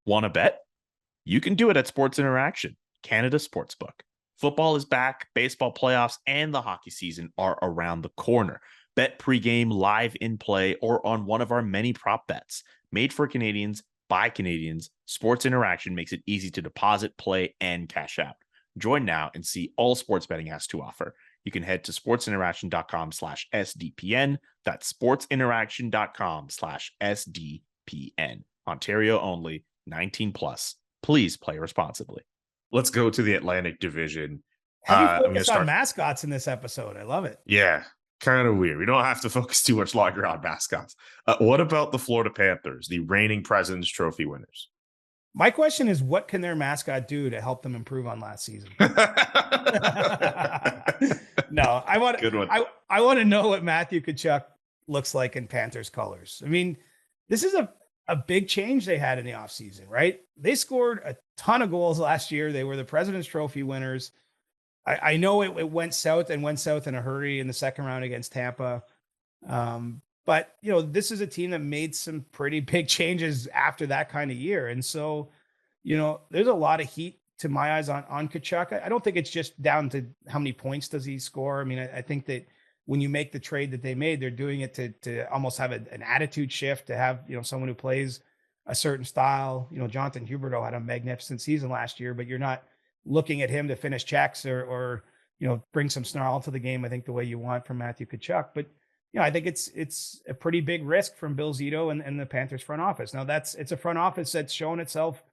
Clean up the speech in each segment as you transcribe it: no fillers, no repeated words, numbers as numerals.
Want to bet? You can do it at Sports Interaction, Canada Sportsbook. Football is back, baseball playoffs, and the hockey season are around the corner. Bet pregame, live in play, or on one of our many prop bets. Made for Canadians, by Canadians, Sports Interaction makes it easy to deposit, play, and cash out. Join now and see all sports betting has to offer. You can head to sportsinteraction.com/SDPN. That's sportsinteraction.com/SDPN. Ontario only, 18 plus. Please play responsibly. Let's go to the Atlantic Division. Heavy focus on mascots in this episode. I love it. Yeah, kind of weird. We don't have to focus too much longer on mascots. What about the Florida Panthers, the reigning President's Trophy winners? My question is, what can their mascot do to help them improve on last season? No, I want to know what Matthew Tkachuk looks like in Panthers colors. I mean, this is a big change they had in the offseason, right? They scored a ton of goals last year. They were the President's Trophy winners. I know it went south in a hurry in the second round against Tampa. But, this is a team that made some pretty big changes after that kind of year. And so, there's a lot of heat to my eyes on Tkachuk. I don't think it's just down to how many points does he score. I mean, I think that when you make the trade that they made, they're doing it to almost have an attitude shift, to have, someone who plays a certain style. Jonathan Huberdeau had a magnificent season last year, but you're not looking at him to finish checks or bring some snarl to the game, I think, the way you want from Matthew Tkachuk. But, I think it's a pretty big risk from Bill Zito and the Panthers front office. Now it's a front office that's shown itself.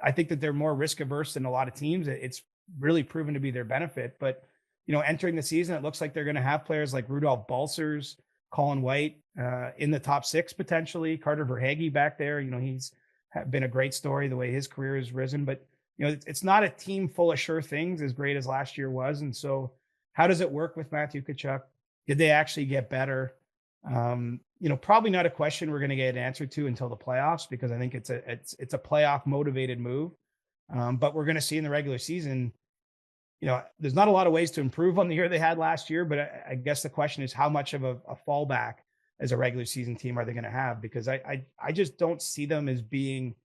I think that they're more risk averse than a lot of teams. It's really proven to be their benefit, but entering the season, it looks like they're going to have players like Rudolph Balcers, Colin White in the top six, potentially. Carter Verhaeghe back there. He's been a great story the way his career has risen, but it's not a team full of sure things as great as last year was. And so how does it work with Matthew Tkachuk? Did they actually get better? Probably not a question we're going to get an answer to until the playoffs, because I think it's a playoff motivated move. But we're going to see in the regular season, there's not a lot of ways to improve on the year they had last year, but I guess the question is how much of a fallback as a regular season team are they going to have? Because I just don't see them as being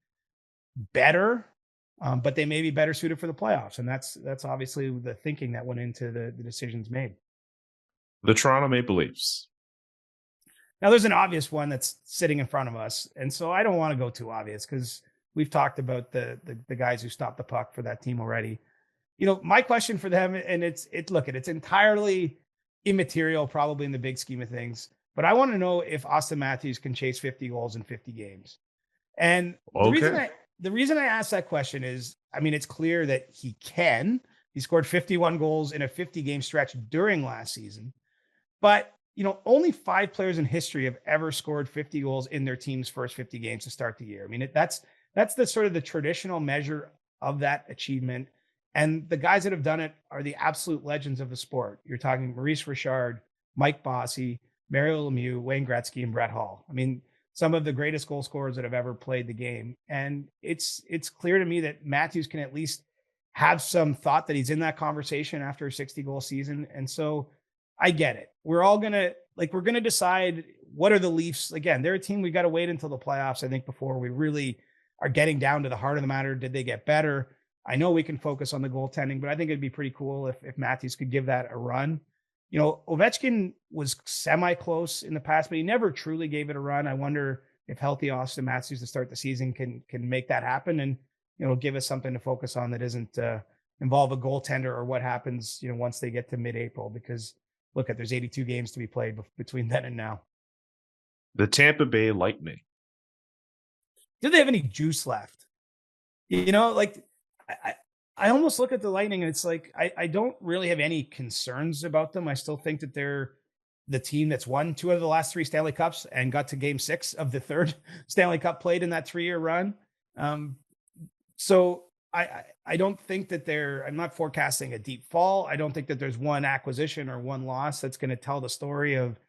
better, but they may be better suited for the playoffs. And that's obviously the thinking that went into the decisions made. The Toronto Maple Leafs. Now there's an obvious one that's sitting in front of us. And so I don't want to go too obvious, because we've talked about the guys who stopped the puck for that team already. My question for them, and it's entirely immaterial, probably in the big scheme of things, but I want to know if Austin Matthews can chase 50 goals in 50 games. And the reason I ask that question is, I mean, it's clear that he can. He scored 51 goals in a 50-game stretch during last season, but only 5 players in history have ever scored 50 goals in their team's first 50 games to start the year. I mean, that's the sort of the traditional measure of that achievement. And the guys that have done it are the absolute legends of the sport. You're talking Maurice Richard, Mike Bossy, Mario Lemieux, Wayne Gretzky, and Brett Hull. I mean, some of the greatest goal scorers that have ever played the game. And it's clear to me that Matthews can at least have some thought that he's in that conversation after a 60-goal season. And so I get it. We're going to decide, what are the Leafs? Again, they're a team we got to wait until the playoffs, I think, before we really are getting down to the heart of the matter. Did they get better? I know we can focus on the goaltending, but I think it'd be pretty cool if Matthews could give that a run. Ovechkin was semi-close in the past, but he never truly gave it a run. I wonder if healthy Austin Matthews to start the season can make that happen, and give us something to focus on that isn't involve a goaltender or what happens once they get to mid-April, because there's 82 games to be played between then and now. The Tampa Bay Lightning. Do they have any juice left? I almost look at the Lightning and it's like, I don't really have any concerns about them. I still think that they're the team that's won 2 of the last 3 Stanley Cups and got to game 6 of the 3rd Stanley Cup played in that 3-year run. So I don't think that I'm not forecasting a deep fall. I don't think that there's one acquisition or one loss that's going to tell the story of,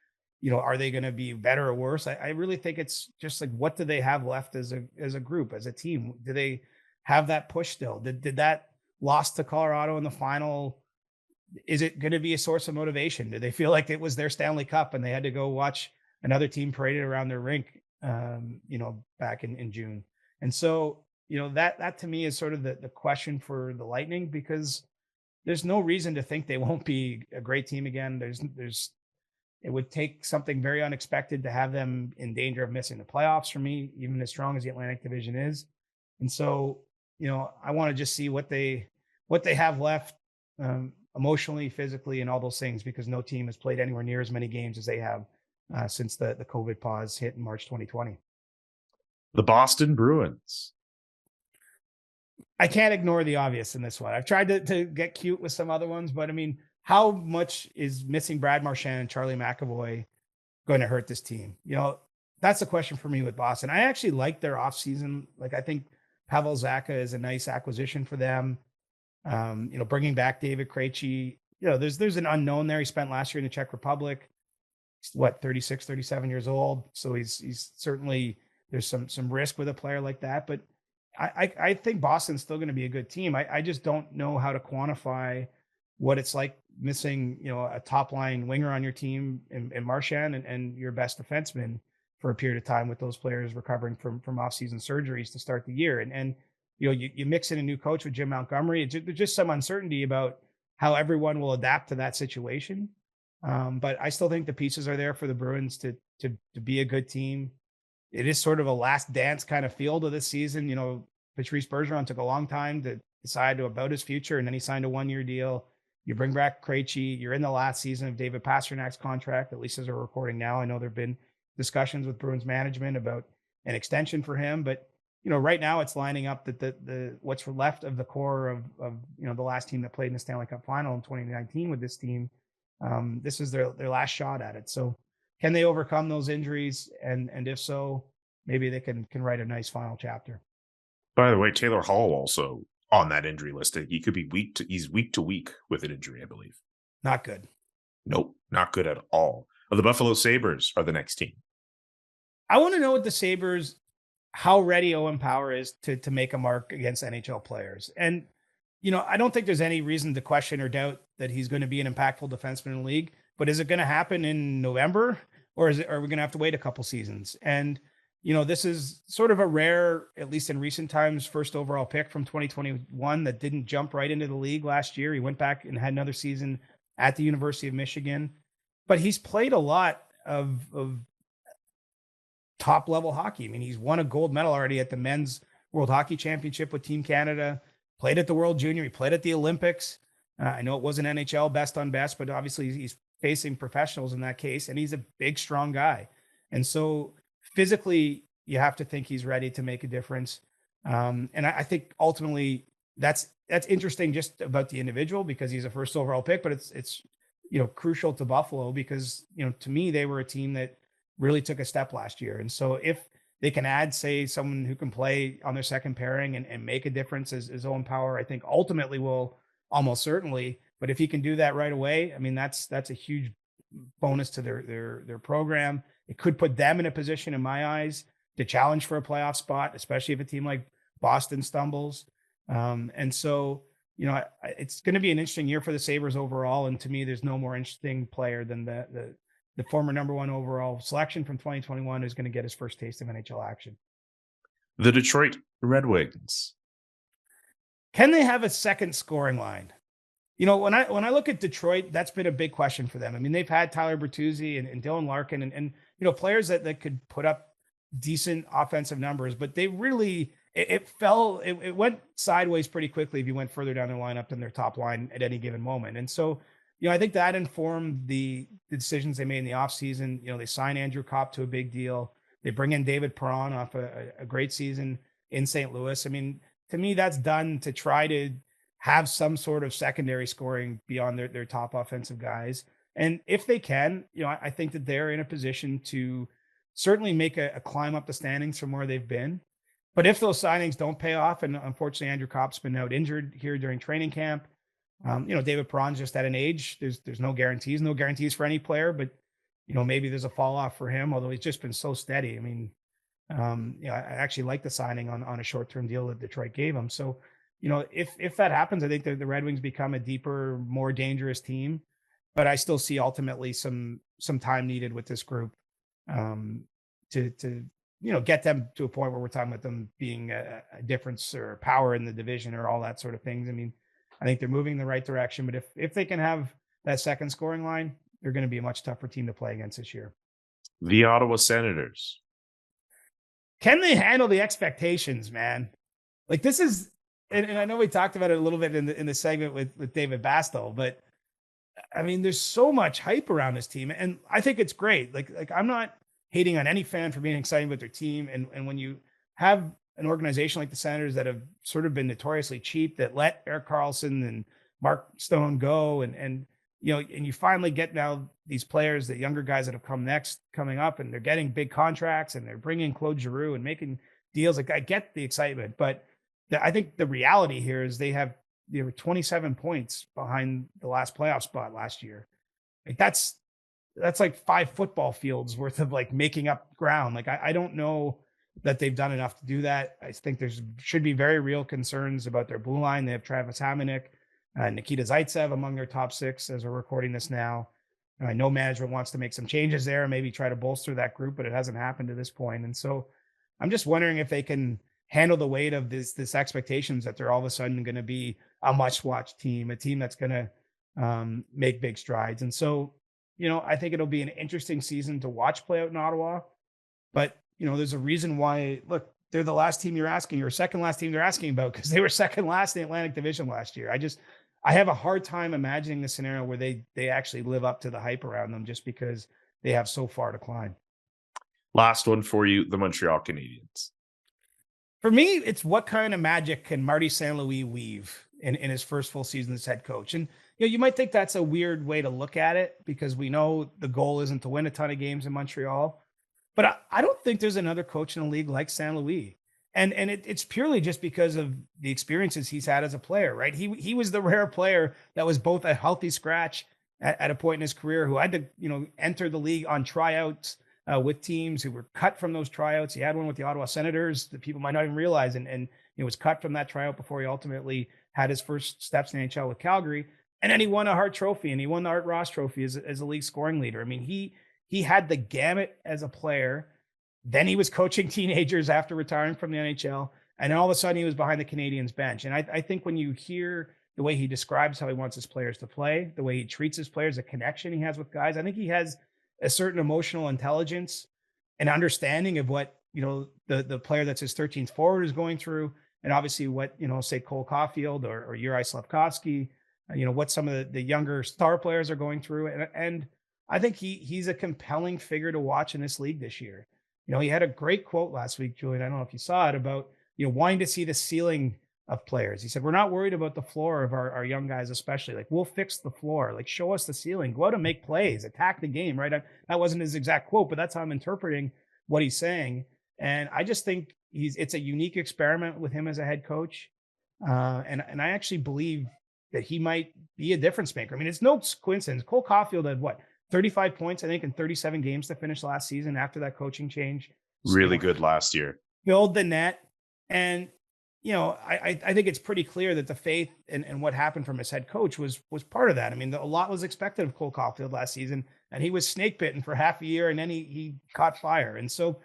are they going to be better or worse? I really think it's just like, what do they have left as a group, as a team? Do they have that push still? Did that loss to Colorado in the final, is it going to be a source of motivation? Do they feel like it was their Stanley Cup and they had to go watch another team paraded around their rink, back in June? And so, that to me is sort of the question for the Lightning, because there's no reason to think they won't be a great team again. It would take something very unexpected to have them in danger of missing the playoffs for me, even as strong as the Atlantic Division is. And so, I want to just see what they have left, emotionally, physically, and all those things, because no team has played anywhere near as many games as they have since the COVID pause hit in March 2020. The Boston Bruins. I can't ignore the obvious in this one. I've tried to get cute with some other ones, but I mean, how much is missing Brad Marchand and Charlie McAvoy going to hurt this team? That's the question for me with Boston. I actually like their offseason. Like, I think Pavel Zacha is a nice acquisition for them. Bringing back David Krejci, there's an unknown there. He spent last year in the Czech Republic. He's 36, 37 years old. So he's certainly, there's some risk with a player like that, but I think Boston's still going to be a good team. I just don't know how to quantify what it's like missing, a top line winger on your team in Marchand and your best defenseman for a period of time, with those players recovering from off-season surgeries to start the year. And you mix in a new coach with Jim Montgomery. There's just some uncertainty about how everyone will adapt to that situation. But I still think the pieces are there for the Bruins to be a good team. It is sort of a last dance kind of feel to this season. Patrice Bergeron took a long time to decide about his future, and then he signed a 1-year deal. You bring back Krejci. You're in the last season of David Pasternak's contract, at least as we're recording now. I know there have been discussions with Bruins management about an extension for him, but right now it's lining up that the what's left of the core of the last team that played in the Stanley Cup final in 2019 with this team. This is their last shot at it. So can they overcome those injuries? And if so, maybe they can write a nice final chapter. By the way, Taylor Hall also on that injury list. He could be he's week to week with an injury, I believe. Not good. Nope, not good at all. The Buffalo Sabres are the next team. I want to know what the Sabres, how ready Owen Power is to make a mark against NHL players. And, I don't think there's any reason to question or doubt that he's going to be an impactful defenseman in the league, but is it going to happen in November, or are we going to have to wait a couple seasons? And, this is sort of a rare, at least in recent times, first overall pick from 2021 that didn't jump right into the league last year. He went back and had another season at the University of Michigan, but he's played a lot of top level hockey. I mean, he's won a gold medal already at the Men's World Hockey Championship with Team Canada, played at the World Junior, he played at the Olympics. I know it wasn't NHL best on best, but obviously he's facing professionals in that case, and he's a big, strong guy. And so physically, you have to think he's ready to make a difference. And I think ultimately that's interesting just about the individual, because he's a first overall pick, but it's crucial to Buffalo because, to me, they were a team that really took a step last year. And so if they can add, say, someone who can play on their second pairing and make a difference as Owen Power, I think ultimately will almost certainly. But if he can do that right away, I mean, that's a huge bonus to their program. It could put them in a position, in my eyes, to challenge for a playoff spot, especially if a team like Boston stumbles. And so, it's going to be an interesting year for the Sabres overall. And to me, there's no more interesting player than the former number 1 overall selection from 2021 who's going to get his first taste of NHL action. The Detroit Red Wings. Can they have a second scoring line? When I look at Detroit, that's been a big question for them. I mean, they've had Tyler Bertuzzi and Dylan Larkin and players that could put up decent offensive numbers, but they really, it went sideways pretty quickly if you went further down the lineup than their top line at any given moment. And so, I think that informed the decisions they made in the offseason. They sign Andrew Kopp to a big deal. They bring in David Perron off a great season in St. Louis. I mean, to me, that's done to try to have some sort of secondary scoring beyond their top offensive guys. And if they can, I think that they're in a position to certainly make a climb up the standings from where they've been. But if those signings don't pay off, and unfortunately Andrew Kopp's been out injured here during training camp, David Perron's just at an age. There's no guarantees for any player, but maybe there's a fall off for him, although he's just been so steady. I mean, I actually like the signing on a short-term deal that Detroit gave him. So, if that happens, I think the Red Wings become a deeper, more dangerous team. But I still see ultimately some time needed with this group to get them to a point where we're talking about them being a difference or power in the division or all that sort of things. I mean, I think they're moving in the right direction, but if they can have that second scoring line, they're going to be a much tougher team to play against this year. The Ottawa Senators. Can they handle the expectations, man? Like this is, and I know we talked about it a little bit in the segment with David Bastow, but I mean, there's so much hype around this team, and I think it's great. Like I'm not hating on any fan for being excited about their team, and when you have an organization like the Senators that have sort of been notoriously cheap, that let Erik Karlsson and Mark Stone go, and you finally get now these players, the younger guys that have coming up, and they're getting big contracts, and they're bringing Claude Giroux and making deals. Like I get the excitement, but I think the reality here is they were 27 points behind the last playoff spot last year. Like that's like 5 football fields worth of like making up ground. Like I don't know that they've done enough to do that. I think should be very real concerns about their blue line. They have Travis Hamonic, Nikita Zaitsev among their top 6 as we're recording this now. I know management wants to make some changes there, maybe try to bolster that group, but it hasn't happened to this point. And so I'm just wondering if they can handle the weight of this expectations that they're all of a sudden going to be a must-watch team, a team that's going to make big strides. And so, I think it'll be an interesting season to watch play out in Ottawa. But, there's a reason why, look, they're the last team you're asking, or second last team they're asking about, because they were second last in the Atlantic Division last year. I have a hard time imagining the scenario where they actually live up to the hype around them just because they have so far to climb. Last one for you, the Montreal Canadiens. For me, it's what kind of magic can Marty St. Louis weave in his first full season as head coach? And you might think that's a weird way to look at it because we know the goal isn't to win a ton of games in Montreal. But I don't think there's another coach in the league like St. Louis. And it's purely just because of the experiences he's had as a player, right? He was the rare player that was both a healthy scratch at a point in his career who had to, enter the league on tryouts with teams who were cut from those tryouts. He had one with the Ottawa Senators that people might not even realize, and was cut from that tryout before he ultimately had his first steps in the NHL with Calgary. And then he won a Hart Trophy, and he won the Art Ross Trophy as a league scoring leader. I mean, he had the gamut as a player. Then he was coaching teenagers after retiring from the NHL, and then all of a sudden he was behind the Canadiens bench. And I think when you hear the way he describes how he wants his players to play, the way he treats his players, the connection he has with guys, I think he has a certain emotional intelligence and understanding of what, the player that's his 13th forward is going through. And obviously what, say Cole Caulfield or Juraj Slafkovsky, what some of the younger star players are going through. And I think he's a compelling figure to watch in this league this year. He had a great quote last week, Julian. I don't know if you saw it, about, wanting to see the ceiling of players. He said, we're not worried about the floor of our young guys, especially. Like, we'll fix the floor. Like, show us the ceiling. Go out and make plays. Attack the game, right? That wasn't his exact quote, but that's how I'm interpreting what he's saying. And I just think it's a unique experiment with him as a head coach. And I actually believe that he might be a difference maker. I mean, it's no coincidence. Cole Caulfield had 35 points, I think, in 37 games to finish last season after that coaching change. Really good last year. Build the net. And, I think it's pretty clear that the faith and what happened from his head coach was part of that. I mean, a lot was expected of Cole Caulfield last season, and he was snake bitten for half a year, and then he caught fire. And so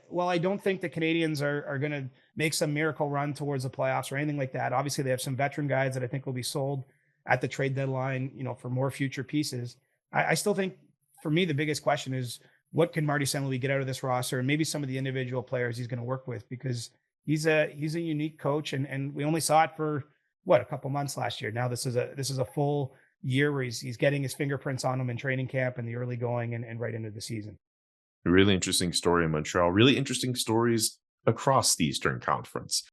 while I don't think the Canadiens are going to make some miracle run towards the playoffs or anything like that, obviously they have some veteran guys that I think will be sold at the trade deadline, for more future pieces. I still think, for me, the biggest question is what can Marty St. Louis get out of this roster, and maybe some of the individual players he's going to work with, because he's a unique coach, and we only saw it for a couple months last year. Now this is a full year where he's getting his fingerprints on them in training camp and the early going and right into the season. A really interesting story in Montreal. Really interesting stories across the Eastern Conference.